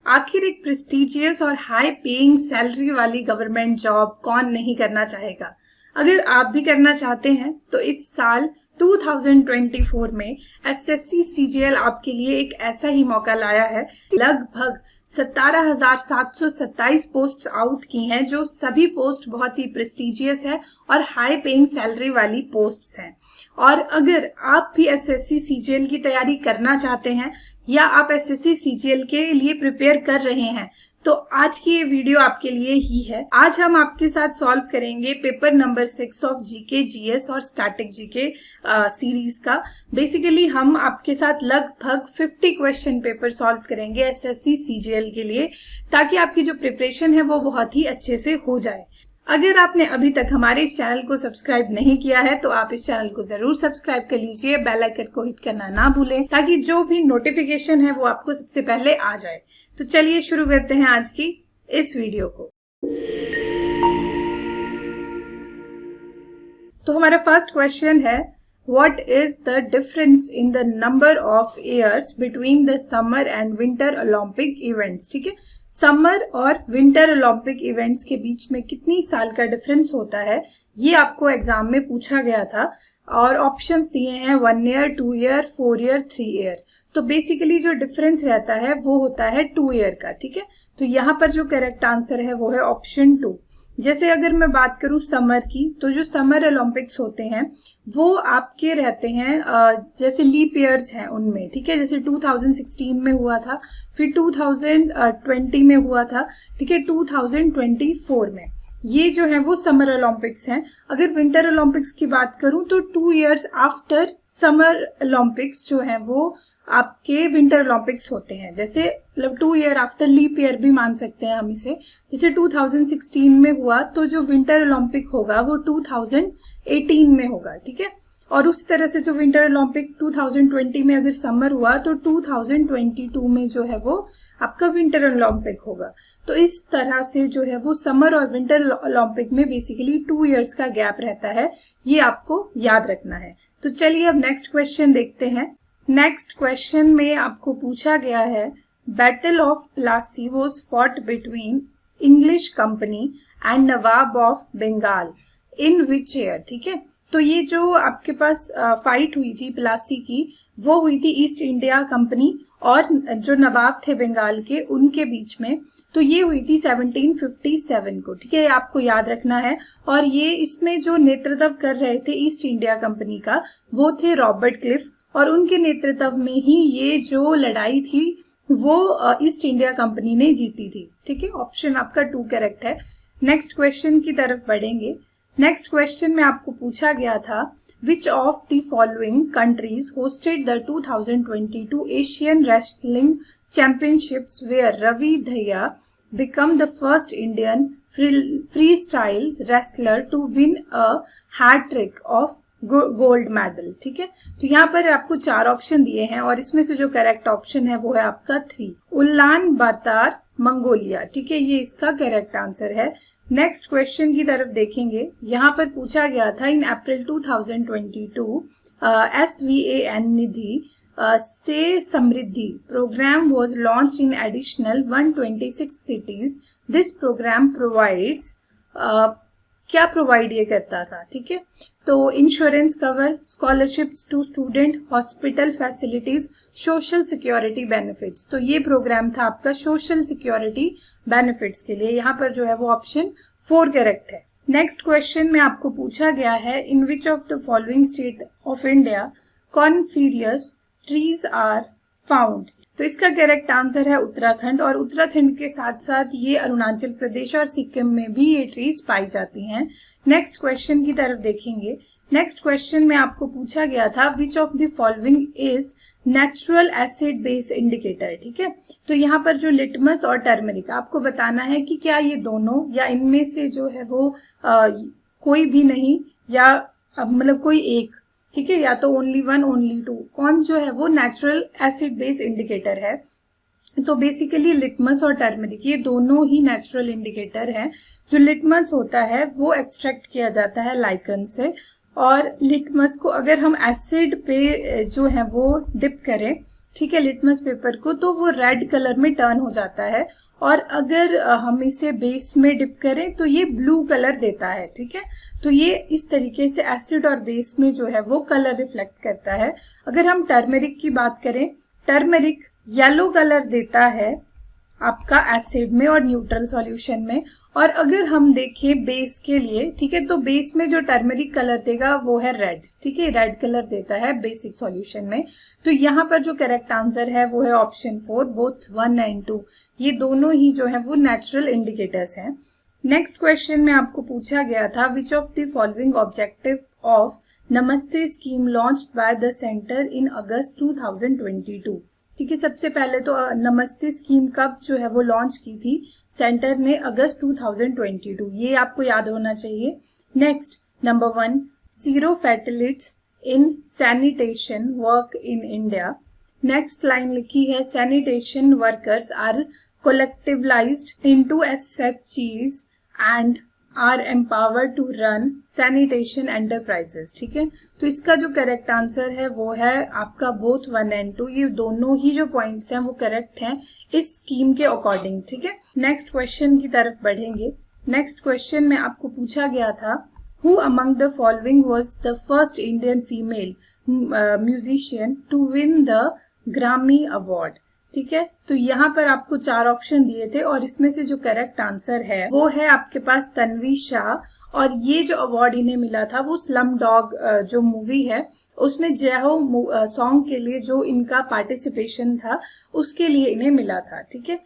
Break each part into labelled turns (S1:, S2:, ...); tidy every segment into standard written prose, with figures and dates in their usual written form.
S1: आखिर एक प्रेस्टिजियस और हाई पेइंग सैलरी वाली गवर्नमेंट जॉब कौन नहीं करना चाहेगा। अगर आप भी करना चाहते हैं तो इस साल 2024 में एसएससी सीजीएल आपके लिए एक ऐसा ही मौका लाया है। लगभग 17,727 पोस्ट आउट की हैं, जो सभी पोस्ट बहुत ही प्रेस्टिजियस है और हाई पेइंग सैलरी वाली पोस्ट्स हैं। और अगर आप भी एसएससी सीजीएल की तैयारी करना चाहते हैं या आप एसएससी सीजीएल के लिए प्रिपेयर कर रहे हैं तो आज की ये वीडियो आपके लिए ही है। आज हम आपके साथ सॉल्व करेंगे paper number 6 of GK, GS और स्टैटिक जीके सीरीज का। बेसिकली हम आपके साथ लगभग 50 क्वेश्चन पेपर सॉल्व करेंगे एसएससी सीजीएल के लिए, ताकि आपकी जो प्रिपरेशन है वो बहुत ही अच्छे से हो जाए। अगर आपने अभी तक हमारे इस चैनल को सब्सक्राइब नहीं किया है तो आप इस चैनल को जरूर सब्सक्राइब कर लीजिए, बेल आइकन को हिट करना ना भूलें, ताकि जो भी नोटिफिकेशन है वो आपको सबसे पहले आ जाए। तो चलिए शुरू करते हैं आज की इस वीडियो को। तो हमारा फर्स्ट क्वेश्चन है, What is the difference in the number of years between the summer and winter Olympic events? ठीक है, समर और विंटर ओलंपिक इवेंट्स के बीच में कितनी साल का डिफरेंस होता है, ये आपको एग्जाम में पूछा गया था। और ऑप्शंस दिए हैं 1 ईयर, 2 ईयर, 4 ईयर, 3 ईयर। तो बेसिकली जो डिफरेंस रहता है वो होता है 2 ईयर का। ठीक है, तो यहाँ पर जो करेक्ट आंसर है वो है ऑप्शन 2। जैसे अगर मैं बात करूं समर की, तो जो समर ओलंपिक्स होते हैं वो आपके रहते हैं जैसे लीप ईयर्स हैं उनमें। ठीक है, जैसे 2016 में हुआ था, फिर 2020 में हुआ था, ठीक है, 2024 में। ये जो है वो समर ओलंपिक्स हैं। अगर विंटर ओलंपिक्स की बात करूं तो 2 इयर्स आफ्टर समर ओलंपिक्स जो है वो आपके विंटर ओलंपिक्स होते हैं। जैसे मतलब 2 ईयर आफ्टर लीप ईयर भी मान सकते हैं हम इसे। जैसे 2016 में हुआ तो जो विंटर ओलंपिक होगा वो 2018 में होगा। ठीक है, और उस तरह से जो विंटर ओलंपिक 2020 में अगर समर हुआ तो 2022 में जो है वो आपका विंटर ओलंपिक होगा। तो इस तरह से जो है वो समर और विंटर ओलंपिक में बेसिकली 2 इयर्स का गैप रहता है, ये आपको याद रखना है। तो चलिए अब नेक्स्ट क्वेश्चन देखते हैं। नेक्स्ट क्वेश्चन में आपको पूछा गया है, battle of Plassey was fought between English company and Nawab of Bengal in which year. ठीक है, तो ये जो आपके पास फाइट हुई थी प्लासी की, वो हुई थी ईस्ट इंडिया कंपनी और जो नवाब थे बंगाल के उनके बीच में। तो ये हुई थी 1757 को। ठीक है, आपको याद रखना है। और ये इसमें जो नेतृत्व कर रहे थे ईस्ट इंडिया कंपनी का वो थे रॉबर्ट क्लिफ, और उनके नेतृत्व में ही ये जो लड़ाई थी वो ईस्ट इंडिया कंपनी ने जीती थी। ठीक है, ऑप्शन आपका 2 करेक्ट है। नेक्स्ट क्वेश्चन की तरफ बढ़ेंगे। नेक्स्ट क्वेश्चन में आपको पूछा गया था, which of the following countries hosted the 2022 Asian wrestling championships where Ravi Dahiya become the first Indian freestyle wrestler to win a hat trick of gold medal. ठीक है, तो यहाँ पर आपको 4 ऑप्शन दिए हैं और इसमें से जो करेक्ट ऑप्शन है वो है आपका 3, उलान बातार मंगोलिया। ठीक है, ये इसका करेक्ट आंसर है। नेक्स्ट क्वेश्चन की तरफ देखेंगे। यहाँ पर पूछा गया था, इन अप्रैल 2022 SVAN निधि से Samriddhi program was launched in additional 126 cities. This program provides क्या प्रोवाइड ये करता था। ठीक है, तो insurance cover, scholarships to student, hospital facilities, social security benefits. तो ये प्रोग्राम था आपका सोशल सिक्योरिटी बेनिफिट्स के लिए। यहाँ पर जो है वो ऑप्शन 4 करेक्ट है। नेक्स्ट क्वेश्चन में आपको पूछा गया है, in which of the following state of India coniferous trees are found. तो इसका करेक्ट आंसर है उत्तराखंड, और उत्तराखंड के साथ साथ ये अरुणाचल प्रदेश और सिक्किम में भी ये ट्रीज पाई जाती हैं। नेक्स्ट क्वेश्चन की तरफ देखेंगे। नेक्स्ट क्वेश्चन में आपको पूछा गया था, which of the following is natural acid base indicator. ठीक है, तो यहाँ पर जो लिटमस और टर्मरिक, आपको बताना है कि क्या ये दोनों या इनमें से जो है वो कोई भी नहीं, या मतलब कोई एक। ठीक है, या तो ओनली 1, ओनली 2, कौन जो है वो नेचुरल एसिड बेस इंडिकेटर है। तो बेसिकली लिटमस और टर्मरिक ये दोनों ही नेचुरल इंडिकेटर हैं। जो लिटमस होता है वो एक्सट्रैक्ट किया जाता है लाइकन से, और लिटमस को अगर हम एसिड पे जो है वो डिप करें ठीक है, लिटमस पेपर को, तो वो रेड कलर में टर्न हो जाता है। और अगर हम इसे बेस में डिप करें तो ये ब्लू कलर देता है। ठीक है, तो ये इस तरीके से एसिड और बेस में जो है वो कलर रिफ्लेक्ट करता है। अगर हम टर्मरिक की बात करें, टर्मरिक येलो कलर देता है आपका एसिड में और न्यूट्रल सॉल्यूशन में। और अगर हम देखें बेस के लिए, ठीक है, तो बेस में जो टर्मरिक कलर देगा वो है रेड। ठीक है, रेड कलर देता है बेसिक सॉल्यूशन में। तो यहाँ पर जो करेक्ट आंसर है वो है ऑप्शन 4, बोथ 1 एंड 2। ये दोनों ही जो है वो नेचुरल इंडिकेटर्स हैं। नेक्स्ट क्वेश्चन में आपको पूछा गया था, which of the following objective of Namaste scheme launched by the centre in August 2022। ठीक है, सबसे पहले तो नमस्ते स्कीम कब जो है वो लॉन्च की थी सेंटर ने, अगस्त 2022, ये आपको याद होना चाहिए। Next, number 1, zero fatalities in sanitation work in India. Next line लिखी है, sanitation workers are collectivised into एसएचजीज and are empowered to run sanitation enterprises. ठीक है, तो इसका जो करेक्ट आंसर है वो है आपका बोथ 1 एंड 2। ये दोनों ही जो पॉइंट्स हैं वो करेक्ट हैं इस स्कीम के अकॉर्डिंग। ठीक है, नेक्स्ट क्वेश्चन की तरफ बढ़ेंगे। नेक्स्ट क्वेश्चन में आपको पूछा गया था, who among the following was the first Indian female musician to win the Grammy award. ठीक है, तो यहाँ पर आपको 4 ऑप्शन दिए थे और इसमें से जो करेक्ट आंसर है वो है आपके पास तन्वी शाह। और ये जो अवार्ड इन्हें मिला था वो स्लम डॉग जो मूवी है उसमें जय हो सॉन्ग के लिए जो इनका पार्टिसिपेशन था उसके लिए इन्हें मिला था। ठीक है,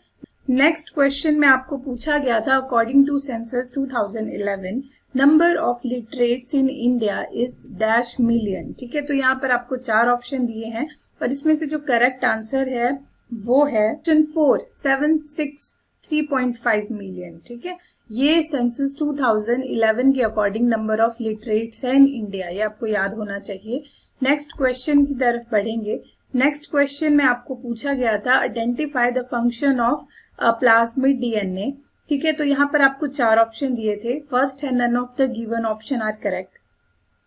S1: नेक्स्ट क्वेश्चन में आपको पूछा गया था, according to census 2011 number of literates in India is dash million. ठीक है, तो यहाँ पर आपको 4 ऑप्शन दिए हैं और इसमें से जो करेक्ट आंसर है वो है ऑप्शन 4, 763.5 मिलियन। ठीक है, ये सेंसस 2011 के अकॉर्डिंग नंबर ऑफ लिटरेट्स है इन इंडिया, ये आपको याद होना चाहिए। नेक्स्ट क्वेश्चन की तरफ बढ़ेंगे। नेक्स्ट क्वेश्चन में आपको पूछा गया था, identify the function of plasmid DNA. ठीक है, तो यहाँ पर आपको 4 ऑप्शन दिए थे। फर्स्ट है, none of the given option are correct.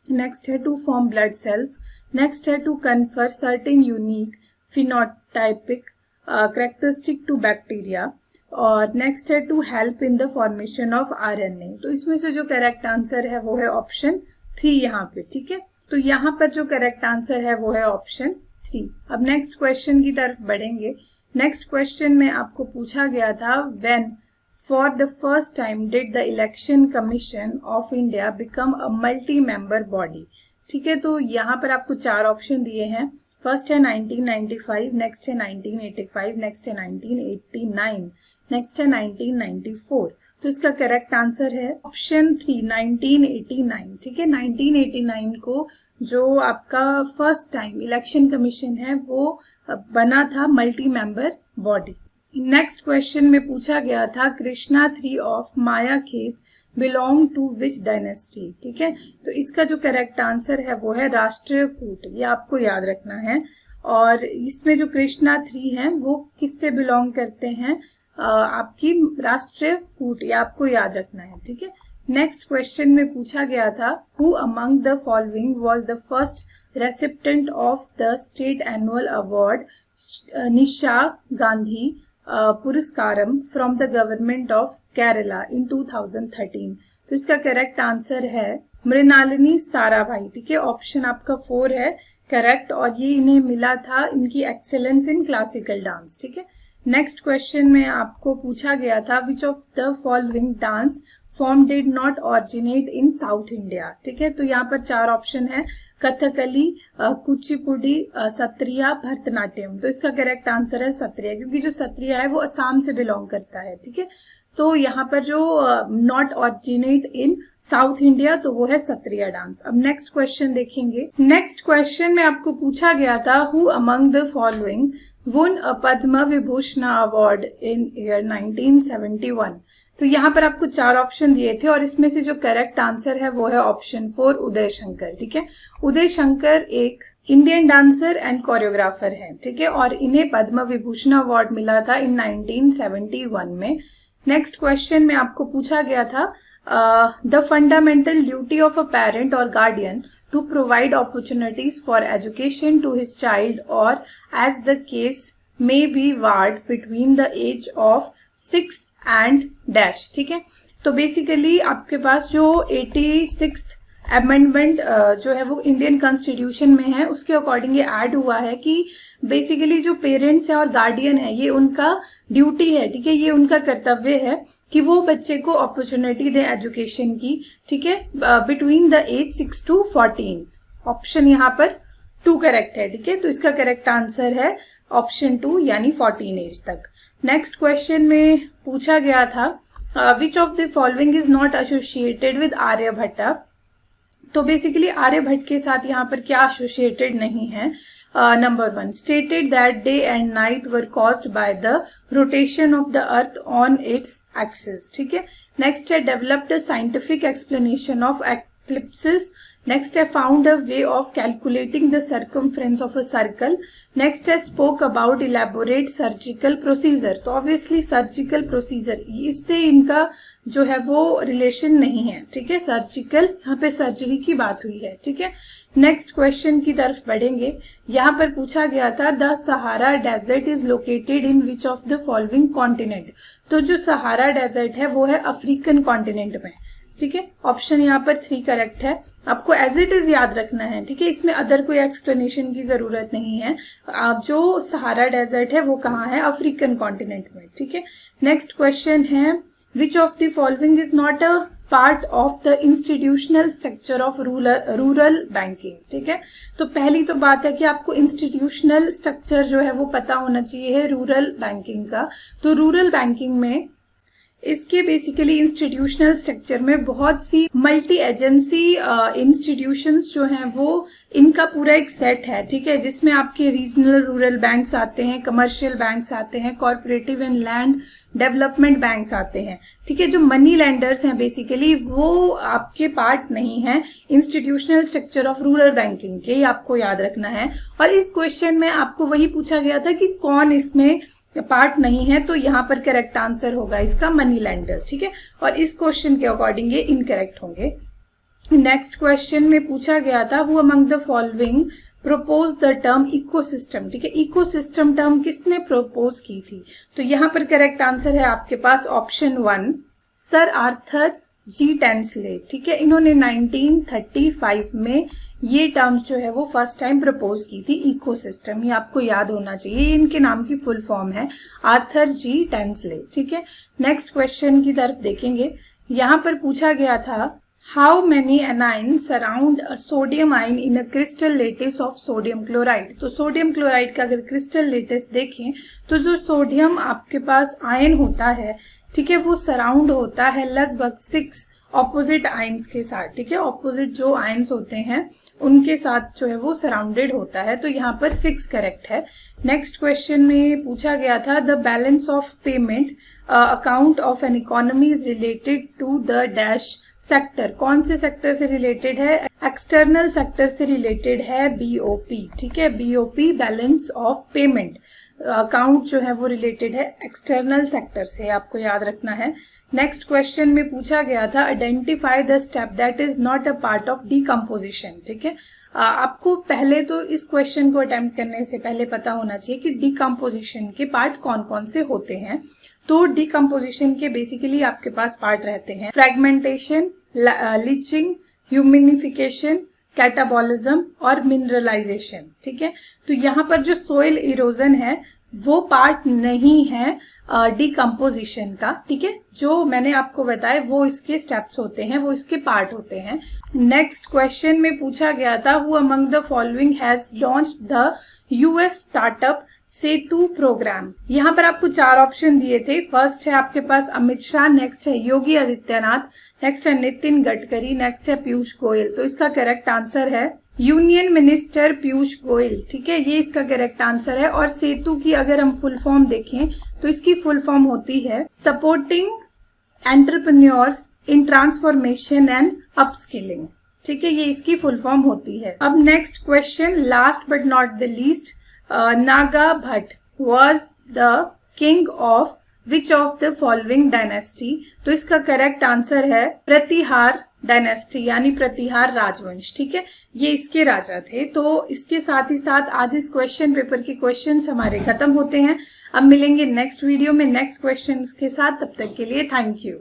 S1: Next है, to form blood cells. Next है, to confer certain unique phenotypic characteristic to bacteria. और नेक्स्ट है, to help in the formation of RNA. तो इसमें से जो करेक्ट आंसर है वो है ऑप्शन 3 यहाँ पे। ठीक है, तो यहाँ पर जो करेक्ट आंसर है वो है ऑप्शन 3। अब नेक्स्ट क्वेश्चन की तरफ बढ़ेंगे। नेक्स्ट क्वेश्चन में आपको पूछा गया था, when for the first time did the election commission of India become a multi member body. ठीक है, तो यहाँ पर आपको 4 ऑप्शन दिए हैं। फर्स्ट है 1995, नेक्स्ट है 1985, नेक्स्ट है 1989, नेक्स्ट है 1994। तो इसका करेक्ट आंसर है ऑप्शन 3, 1989। ठीक है, 1989 को जो आपका फर्स्ट टाइम इलेक्शन कमीशन है वो बना था multi member body. Next question में पूछा गया था, कृष्णा 3 ऑफ माया खेत बिलोंग टू विच डायनेस्टी। ठीक है, तो इसका जो करेक्ट आंसर है वो है राष्ट्रकूट, ये आपको याद रखना है। और इसमें जो कृष्णा 3 हैं वो किससे बिलोंग करते हैं, आपकी राष्ट्रकूट, ये आपको याद रखना है। ठीक है, नेक्स्ट क्वेश्चन में पूछा गया था, who among the following was the first recipient of the state annual award Nisha Gandhi Puraskaram from the government of Kerala in 2013। तो इसका करेक्ट आंसर है मृणालिनी साराभाई। ठीक है, ऑप्शन आपका 4 है करेक्ट, और ये इन्हें मिला था इनकी एक्सेलेंस इन क्लासिकल डांस। ठीक है, नेक्स्ट क्वेश्चन में आपको पूछा गया था, which of the following dance form did not originate in south India. ठीक है, तो यहाँ पर 4 ऑप्शन है, कथकली, कुचिपुड़ी, सत्रिया, भरतनाट्यम। तो इसका करेक्ट आंसर है सत्रिया, क्योंकि जो सत्रिया है वो असम से बिलोंग करता है। ठीक है, तो यहाँ पर जो not originate in south India तो वो है सत्रिया डांस। अब नेक्स्ट क्वेश्चन देखेंगे। नेक्स्ट क्वेश्चन में आपको पूछा गया था, who among the following won a Padma Vibhushan award in year 1971। तो यहाँ पर आपको 4 ऑप्शन दिए थे और इसमें से जो करेक्ट आंसर है वो है ऑप्शन 4, उदय शंकर। ठीक है, उदय शंकर एक इंडियन डांसर एंड कोरियोग्राफर है। ठीक है, और इन्हें पद्म विभूषण अवार्ड मिला था इन 1971 में। नेक्स्ट क्वेश्चन में आपको पूछा गया था, the fundamental duty of a parent और guardian to provide opportunities for education to his child, or as the case may be ward between the age of 6 and dash. ठीक है, तो बेसिकली आपके पास जो 86th अमेंडमेंट जो है वो Indian constitution में है, उसके अकॉर्डिंग ये ऐड हुआ है कि बेसिकली जो पेरेंट्स है और गार्डियन है, ये उनका ड्यूटी है, ठीक है, ये उनका कर्तव्य है कि वो बच्चे को अपॉर्चुनिटी दे एजुकेशन की, ठीक है, between the age 6 to 14. Option यहाँ पर 2 करेक्ट है, ठीक है, तो इसका करेक्ट आंसर है ऑप्शन 2 यानी 14 एज तक. नेक्स्ट क्वेश्चन में पूछा गया था which of the following is not associated with Aryabhatta. तो बेसिकली आर्यभट्ट के साथ यहाँ पर क्या एसोसिएटेड नहीं है. Number 1, stated that day and night were caused by the rotation of the earth on its axis. ठीक है, नेक्स्ट है developed a scientific explanation of eclipses. Next है found a way of calculating the circumference of a circle. Next है spoke about elaborate surgical procedure. तो obviously surgical procedure, इससे इनका जो है वो रिलेशन नहीं है. ठीक है, सर्जिकल, यहाँ पे सर्जरी की बात हुई है. ठीक है, नेक्स्ट क्वेश्चन की तरफ बढ़ेंगे. यहाँ पर पूछा गया था the Sahara desert is located in which of the following continent. तो जो सहारा डेजर्ट है वो है अफ्रीकन कॉन्टिनेंट में. ठीक है, ऑप्शन यहाँ पर 3 करेक्ट है. आपको एज इट इज याद रखना है. ठीक है, इसमें अदर कोई एक्सप्लेनेशन की जरूरत नहीं है. आप जो सहारा डेजर्ट है वो कहाँ है, अफ्रीकन कॉन्टिनेंट में. ठीक है, नेक्स्ट क्वेश्चन है विच of the following is not a part of the institutional structure of rural banking. ठीक है, तो पहली तो बात है कि आपको इंस्टीट्यूशनल स्ट्रक्चर जो है वो पता होना चाहिए है रूरल बैंकिंग का. तो रूरल बैंकिंग में इसके बेसिकली इंस्टीट्यूशनल स्ट्रक्चर में बहुत सी मल्टी एजेंसी इंस्टीट्यूशंस जो हैं वो इनका पूरा एक सेट है. ठीक है, जिसमें आपके रीजनल रूरल बैंक्स आते हैं, कमर्शियल बैंक्स आते हैं, corporative and land development banks आते हैं. ठीक है, जो मनी लैंडर्स हैं बेसिकली वो आपके पार्ट नहीं है institutional structure of rural banking के, आपको याद रखना है. और इस क्वेश्चन में आपको वही पूछा गया था कि कौन इसमें पार्ट नहीं है, तो यहाँ पर करेक्ट आंसर होगा इसका मनी लैंडर्स. ठीक है, और इस क्वेश्चन के अकॉर्डिंग ये इनकरेक्ट होंगे. नेक्स्ट क्वेश्चन में पूछा गया था who among the following propose the term ecosystem. ठीक है, इकोसिस्टम टर्म किसने प्रपोज की थी. तो यहाँ पर करेक्ट आंसर है आपके पास option 1 Sir Arthur G Tansley. ठीक है, इन्होंने 1935 में ये टर्म्स जो है वो फर्स्ट टाइम प्रपोज की थी, इकोसिस्टम. ये आपको याद होना चाहिए, इनके नाम की फुल फॉर्म है आर्थर जी टेंसले. ठीक है, नेक्स्ट क्वेश्चन की तरफ देखेंगे. यहाँ पर पूछा गया था how many A9 surround a sodium ion in a crystal lettuce of sodium chloride. तो सोडियम क्लोराइड का अगर क्रिस्टल लेटिस देखें तो जो सोडियम आपके पास आयन होता है, ठीक है, वो सराउंड होता है लगभग 6 ऑपोजिट आयंस के साथ. ठीक है, ऑपोजिट जो आयंस होते हैं उनके साथ जो है वो सराउंडेड होता है. तो यहाँ पर 6 करेक्ट है. नेक्स्ट क्वेश्चन में पूछा गया था the balance of payment account of an economy is related to the dash sector. कौन से सेक्टर से रिलेटेड है, एक्सटर्नल सेक्टर से रिलेटेड है, बीओपी. ठीक है, BOP balance of payment account जो है वो रिलेटेड है एक्सटर्नल सेक्टर से, आपको याद रखना है. नेक्स्ट क्वेश्चन में पूछा गया था identify the step that is not a part of decomposition. ठीक है, आपको पहले तो इस क्वेश्चन को अटेम्प्ट करने से पहले पता होना चाहिए कि डिकम्पोजिशन के पार्ट कौन कौन से होते हैं. तो डिकम्पोजिशन के बेसिकली आपके पास पार्ट रहते हैं फ्रेगमेंटेशन, लीचिंग, ह्यूमिनिफिकेशन, कैटाबॉलिज्म और मिनरलाइजेशन. ठीक है, तो यहाँ पर जो सोइल इरोजन है वो पार्ट नहीं है डिकम्पोजिशन का. ठीक है, जो मैंने आपको बताया वो इसके स्टेप्स होते हैं, वो इसके पार्ट होते हैं. नेक्स्ट क्वेश्चन में पूछा गया था who among the following has launched the US startup Setu program. यहाँ पर आपको 4 ऑप्शन दिए थे. फर्स्ट है आपके पास अमित शाह, नेक्स्ट है योगी आदित्यनाथ, नेक्स्ट है नितिन गडकरी, नेक्स्ट है पीयूष गोयल. तो इसका करेक्ट आंसर है यूनियन मिनिस्टर पीयूष गोयल. ठीक है, ये इसका करेक्ट आंसर है. और सेतु की अगर हम फुल फॉर्म देखें तो इसकी फुल फॉर्म होती है supporting entrepreneurs in transformation and upskilling. ठीक है, ये इसकी फुल फॉर्म होती है. अब next question, last but not the least, Naga Bhatt was the king of which of the following dynasty. तो इसका करेक्ट आंसर है प्रतिहार डायनेस्टी यानी प्रतिहार राजवंश, ठीक है, ये इसके राजा थे। तो इसके साथ ही साथ आज इस क्वेश्चन पेपर के क्वेश्चंस हमारे खत्म होते हैं। अब मिलेंगे नेक्स्ट वीडियो में नेक्स्ट क्वेश्चंस के साथ, तब तक के लिए थैंक यू।